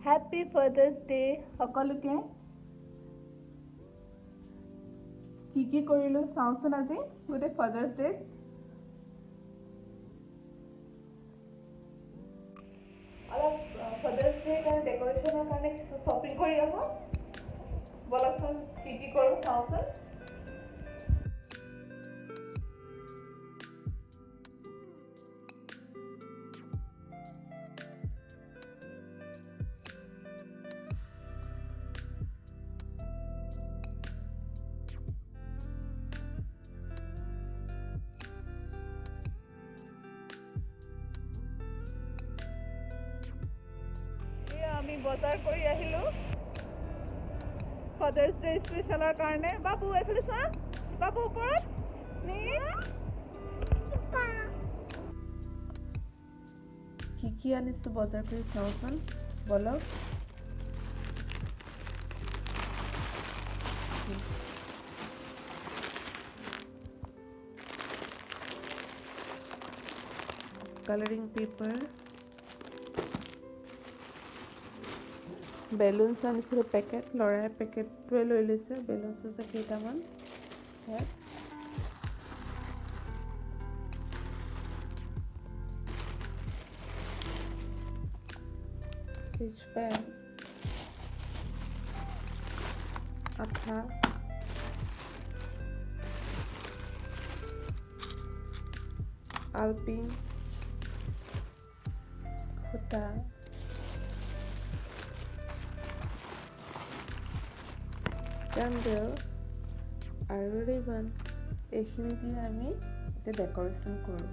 Happy Father's Day সকলোকে কি কৰিলো চাওচোন আজি গোটে ফাদাৰ্স ডে অলপ ফাদাৰ্স ডে কাৰণে ডেকোৰেশ্যনৰ কাৰণে শ্বপিং কৰি আহো বলকচোন কি কৰো চাওচোন আমি বজাৰ কৰি আহিলো ফাদাৰ্স ডে স্পেশালৰ কাৰণে বাবু এফালে চা বাবু ওপৰত কি আনিছো বজাৰ কৰি চাওচোন বলক coloring paper balloons আনিছিলো পেকেট লৰাই পেকেটটোৱে লৈ লৈছে balloons আছে কেইটামান stitch pen আঠা আলপিং সূতা candle আৰু ৰিবন এইখিনি দিয়ে আমি এটা ডেকোৰেশ্যন কৰোঁ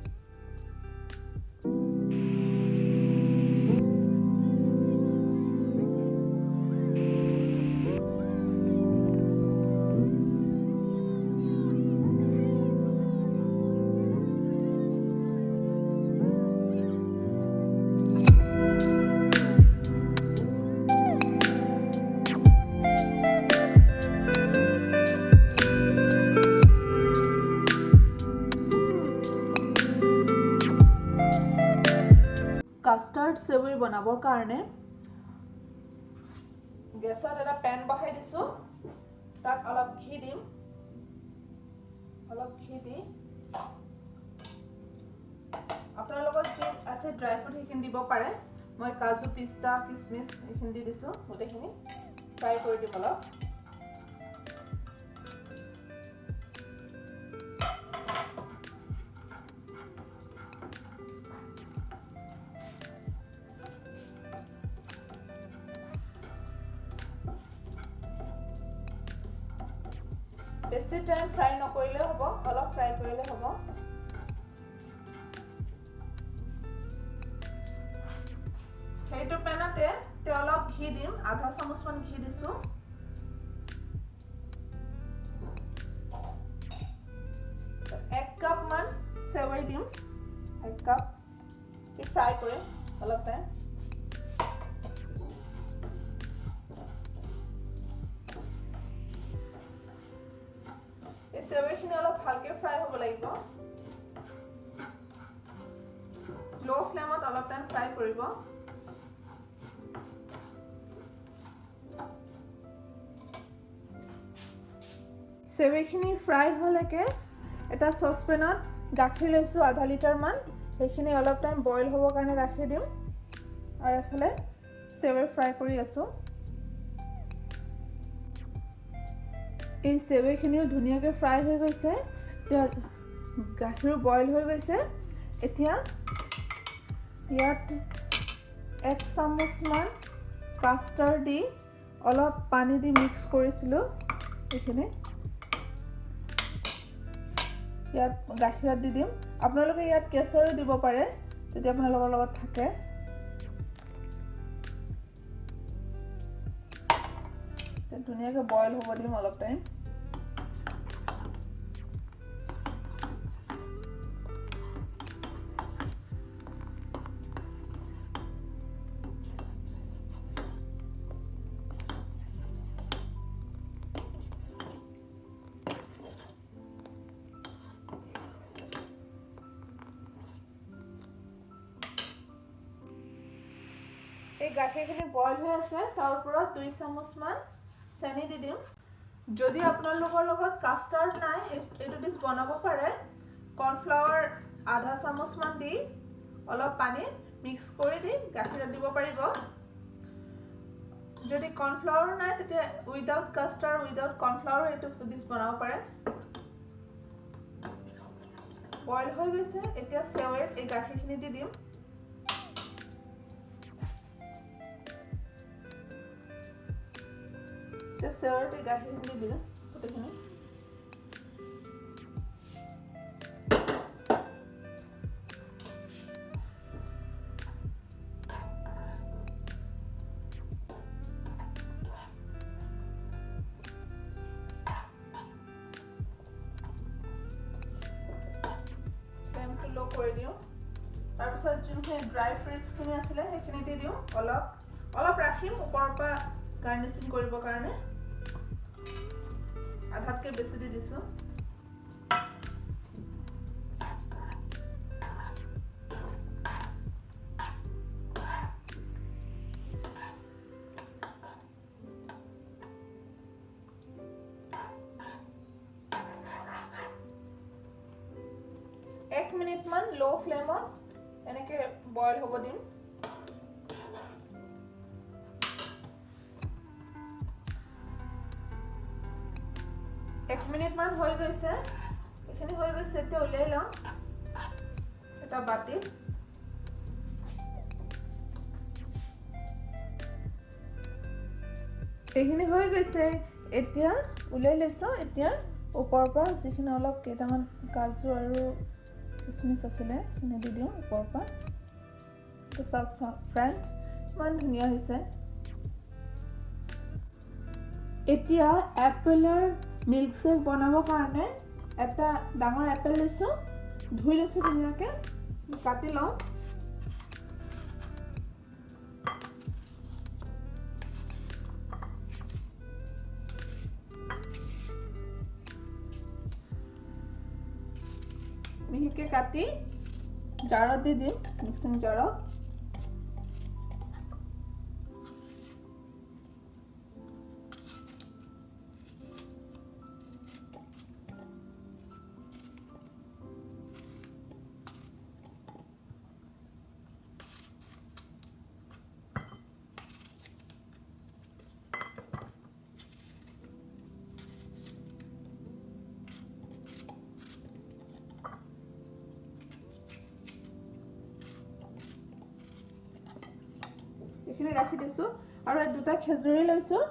custard sevai বনাবৰ কাৰণে গেছত এটা পেন বহাই দিছো তাত অলপ ঘি দিম আপোনাৰ লগত যি আছে ড্ৰাই ফ্ৰুট সেইখিনি দিব পাৰে মই কাজু পিস্তা কিচমিচ এইখিনি দি দিছো গোটেইখিনি ফ্ৰাই কৰি দিম অলপ বেছি টাইম ফ্ৰাই নকৰিলে হ'ব অলপ ফ্ৰাই কৰিলে হ'ব সেইটো পেনতে অলপ ঘি দিম আধা চামুচ মান ঘি দিছো 1 কাপ মান সেৱাই দিম 1 কাপ ফ্ৰাই কৰিম অলপ টাইম সেৱাইখিনি অলপ ভালকে ফ্ৰাই হ'ব লাগিব লো ফ্লেমত অলপ টাইম ফ্ৰাই কৰিব সেৱাইখিনি ফ্ৰাই হলেকে এটা সসপেনত গাখীৰ লৈছো আধা লিটাৰ মান সেইখিনি অলপ টাইম বইল হ'ব কাৰণে ৰাখি দিম আৰু এফালে সেৱাই ফ্ৰাই কৰি আছো এই সেৱাইখিনিও ধুনীয়াকৈ ফ্ৰাই হৈ গৈছে গাখীৰ বইল হৈ গৈছে এতিয়া ইয়াত 1 চামুচ মান custard দি অলপ পানী দি মিক্স কৰিছিলো এইখিনি ইয়াত গাখীৰত দি দিম আপোনালোকে ইয়াত কেশৰো দিব পাৰে যদি আপোনালোকৰ লগত থাকে ধুনীয়াকৈ বইল হ'ব দিম অলপ টাইম এই গাখীৰখিনি বইল হৈ আছে তাৰ ওপৰত 2 চামুচমান চেনি দি দিম যদি আপোনালোকৰ লগত কাষ্টাৰ্ড নাই এইটো ডিশ বনাব পাৰে কৰ্নফ্লাৱাৰ আধা চামুচমান দি অলপ পানী মিক্স কৰি দি গাখীৰত দিব পাৰিব যদি কৰ্নফ্লাৱাৰ নাই তেতিয়া উইদাউট কাষ্টাৰ্ড উইদাউট কৰ্নফ্লাৱাৰ এইটো ডিশ বনাব পাৰে বইল হৈ গৈছে এতিয়া সেৱৈত এই গাখীৰখিনি দি দিম সেৱৈত এই গাখীৰখিনি দি দিম গোটেইখিনি লো কৰি দিওঁ তাৰপিছত যোনখিনি ড্ৰাই ফ্ৰুটছখিনি আছিলে সেইখিনি দি দিওঁ অলপ ৰাখিম ওপৰৰ পৰা গাৰ্নিচিং কৰিবৰ কাৰণে আধাতকৈ বেছি দি দিছোঁ এক মিনিট মান লো ফ্লেমত এনেকে বইল হ'ব দিম এক মিনিট মান হৈ গৈছে এখিনি হৈ গৈছে এতিয়া উলিয়াই লওঁ এটা বাটিত এখিনি হৈ গৈছে এতিয়া উলিয়াই লৈছো এতিয়া ওপৰৰ পৰা যিখিনি অলপ কেইটামান কাজু আৰু কিচমিচ আছিলে সেইখিনি দি দিওঁ ওপৰৰ পৰা তো চাওক ফ্ৰেণ্ড ইমান ধুনীয়া হৈছে এতিয়া এপলৰ মিল্কশেক বনাবৰ কাৰণে এটা ডাঙৰ এপল লৈছোঁ ধুই লৈছোঁ ধুনীয়াকৈ কাটি লওঁ মিহিকে কাটি জাৰত দি দিম মিক্সিং জাৰত এইখিনি ৰাখি দিছোঁ আৰু দুটা খেজুৰি লৈছোঁ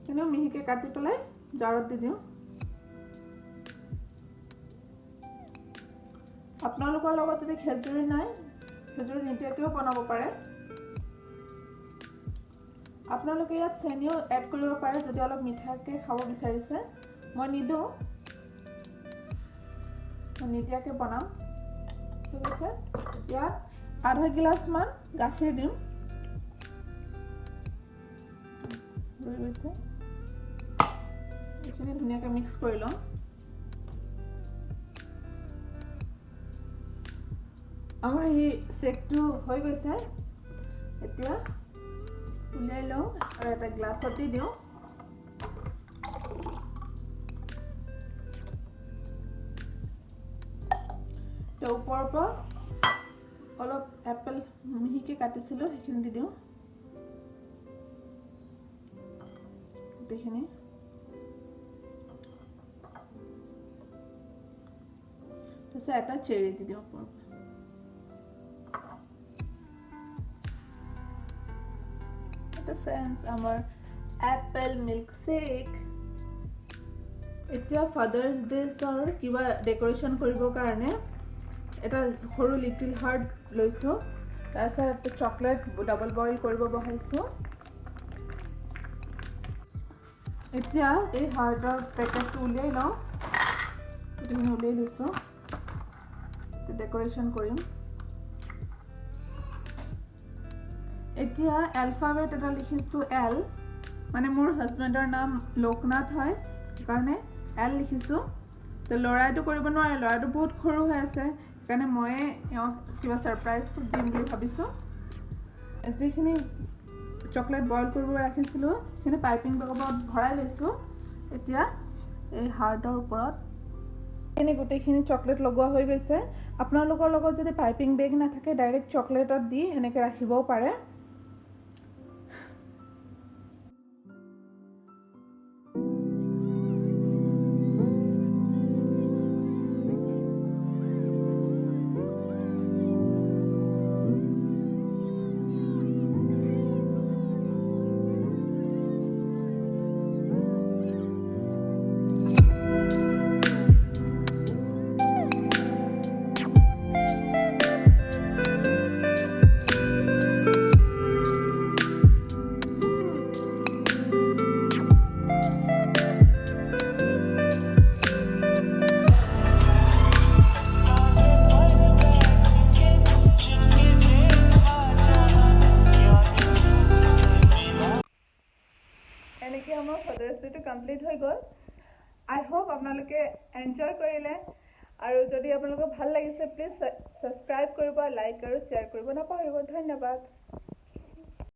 কিন্তু মিহিকে কাটি পেলাই জাৰত দি দিওঁ আপোনালোকৰ লগত যদি খেজুৰি নাই খেজুৰি নিদিয়াকৈও বনাব পাৰে আপোনালোকে ইয়াত চেনিও এড কৰিব পাৰে যদি অলপ মিঠাকৈ খাব বিচাৰিছে মই নিদিওঁ নিদিয়াকৈ বনাম ঠিক আছে ইয়াত আধা গিলাচমান গাখীৰ দিম এইখিনি ধুনীয়াকৈ মিক্স কৰি লওঁ আমাৰ এই চেকটো হৈ গৈছে এতিয়া উলিয়াই লওঁ আৰু এটা গ্লাছত দি দিওঁ তাৰ ওপৰৰ পৰা অলপ এপল মিহিকৈ কাটিছিলোঁ সেইখিনি দি দিওঁ গোটেইখিনি তাৰপিছত এটা চেৰি দি দিওঁ ওপৰৰ পৰা ফ্ৰেণ্ডছ আমাৰ এপল মিল্কশেক এতিয়া ফাদাৰ্ছ ডে'ৰ কিবা ডেক'ৰেশ্যন কৰিবৰ কাৰণে এটা সৰু লিটিল হাৰ্ট লৈছোঁ তাৰপিছত এটা চকলেট ডাবল বইল কৰিব বহাইছোঁ এতিয়া এই হাৰ্টৰ পেকেটটো উলিয়াই লওঁ গোটেইখিনি উলিয়াই লৈছোঁ ডেক'ৰেশ্যন কৰিম এতিয়া এলফাবেট এটা লিখিছোঁ এল মানে মোৰ হাজবেণ্ডৰ নাম লোকনাথ হয় সেইকাৰণে এল লিখিছোঁ তো ল'ৰাইটো কৰিব নোৱাৰে ল'ৰাটো বহুত সৰু হৈ আছে সেইকাৰণে মই এওঁক কিবা ছাৰপ্ৰাইজ দিম বুলি ভাবিছোঁ যিখিনি চকলেট বইল কৰিব ৰাখিছিলোঁ কিন্তু পাইপিং বেগত ভৰাই লৈছোঁ এতিয়া এই হাৰ্টৰ ওপৰত এনে গোটেইখিনি চকলেট লগোৱা হৈ গৈছে আপোনালোকৰ লগত যদি পাইপিং বেগ নাথাকে ডাইৰেক্ট চকলেটত দি এনেকৈ ৰাখিবও পাৰে এনেকৈ আমাৰ ফটো ৰেচিপিটো কমপ্লিট হৈ গ'ল আই হোপ আপোনালোকে এনজয় কৰিলে আৰু যদি আপোনালোকৰ ভাল লাগিছে প্লিজ ছাবস্ক্ৰাইব কৰিব লাইক আৰু শ্বেয়াৰ কৰিব নাপাহৰিব ধন্যবাদ